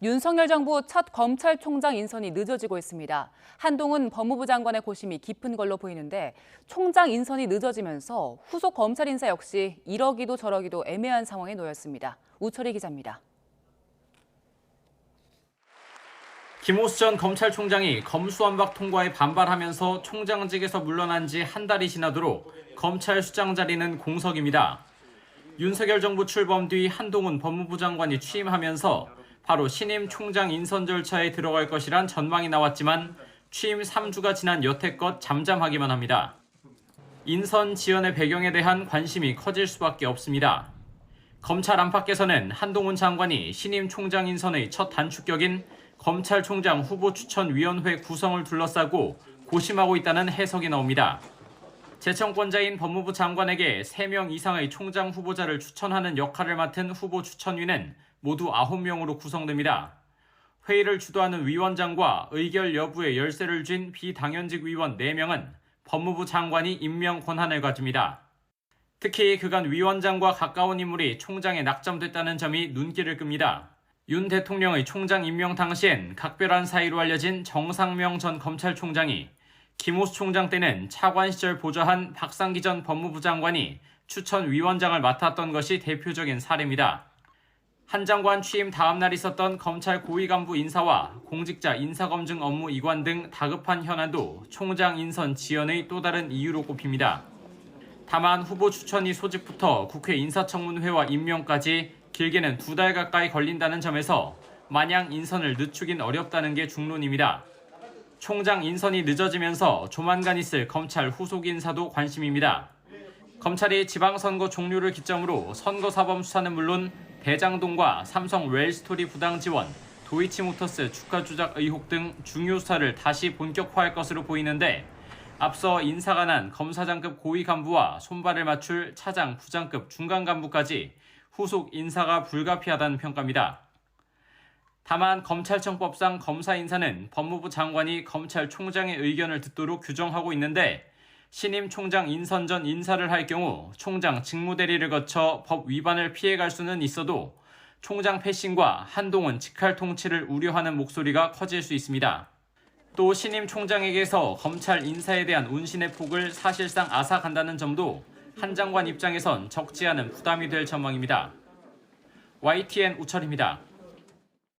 윤석열 정부 첫 검찰총장 인선이 늦어지고 있습니다. 한동훈 법무부 장관의 고심이 깊은 걸로 보이는데 총장 인선이 늦어지면서 후속 검찰 인사 역시 이러기도 저러기도 애매한 상황에 놓였습니다. 우철희 기자입니다. 김호수 전 검찰총장이 검수완박 통과에 반발하면서 총장직에서 물러난 지 한 달이 지나도록 검찰 수장 자리는 공석입니다. 윤석열 정부 출범 뒤 한동훈 법무부 장관이 취임하면서 바로 신임 총장 인선 절차에 들어갈 것이란 전망이 나왔지만 취임 3주가 지난 여태껏 잠잠하기만 합니다. 인선 지연의 배경에 대한 관심이 커질 수밖에 없습니다. 검찰 안팎에서는 한동훈 장관이 신임 총장 인선의 첫 단축격인 검찰총장 후보추천위원회 구성을 둘러싸고 고심하고 있다는 해석이 나옵니다. 재청권자인 법무부 장관에게 3명 이상의 총장 후보자를 추천하는 역할을 맡은 후보추천위는 모두 9명으로 구성됩니다. 회의를 주도하는 위원장과 의결 여부에 열쇠를 쥔 비당연직 위원 4명은 법무부 장관이 임명 권한을 가집니다. 특히 그간 위원장과 가까운 인물이 총장에 낙점됐다는 점이 눈길을 끕니다. 윤 대통령의 총장 임명 당시엔 각별한 사이로 알려진 정상명 전 검찰총장이 김호수 총장 때는 차관 시절 보좌한 박상기 전 법무부 장관이 추천위원장을 맡았던 것이 대표적인 사례입니다. 한 장관 취임 다음 날 있었던 검찰 고위 간부 인사와 공직자 인사검증 업무 이관 등 다급한 현안도 총장 인선 지연의 또 다른 이유로 꼽힙니다. 다만 후보 추천이 소집부터 국회 인사청문회와 임명까지 길게는 2달 가까이 걸린다는 점에서 마냥 인선을 늦추긴 어렵다는 게 중론입니다. 총장 인선이 늦어지면서 조만간 있을 검찰 후속 인사도 관심입니다. 검찰이 지방선거 종료를 기점으로 선거사범 수사는 물론 대장동과 삼성 웰스토리 부당 지원, 도이치모터스 주가 조작 의혹 등 중요 수사를 다시 본격화할 것으로 보이는데 앞서 인사가 난 검사장급 고위 간부와 손발을 맞출 차장, 부장급 중간 간부까지 후속 인사가 불가피하다는 평가입니다. 다만 검찰청법상 검사 인사는 법무부 장관이 검찰총장의 의견을 듣도록 규정하고 있는데 신임 총장 인선 전 인사를 할 경우 총장 직무대리를 거쳐 법 위반을 피해갈 수는 있어도 총장 패싱과 한동훈 직할 통치를 우려하는 목소리가 커질 수 있습니다. 또 신임 총장에게서 검찰 인사에 대한 운신의 폭을 사실상 앗아간다는 점도 한 장관 입장에선 적지 않은 부담이 될 전망입니다. YTN 우철입니다.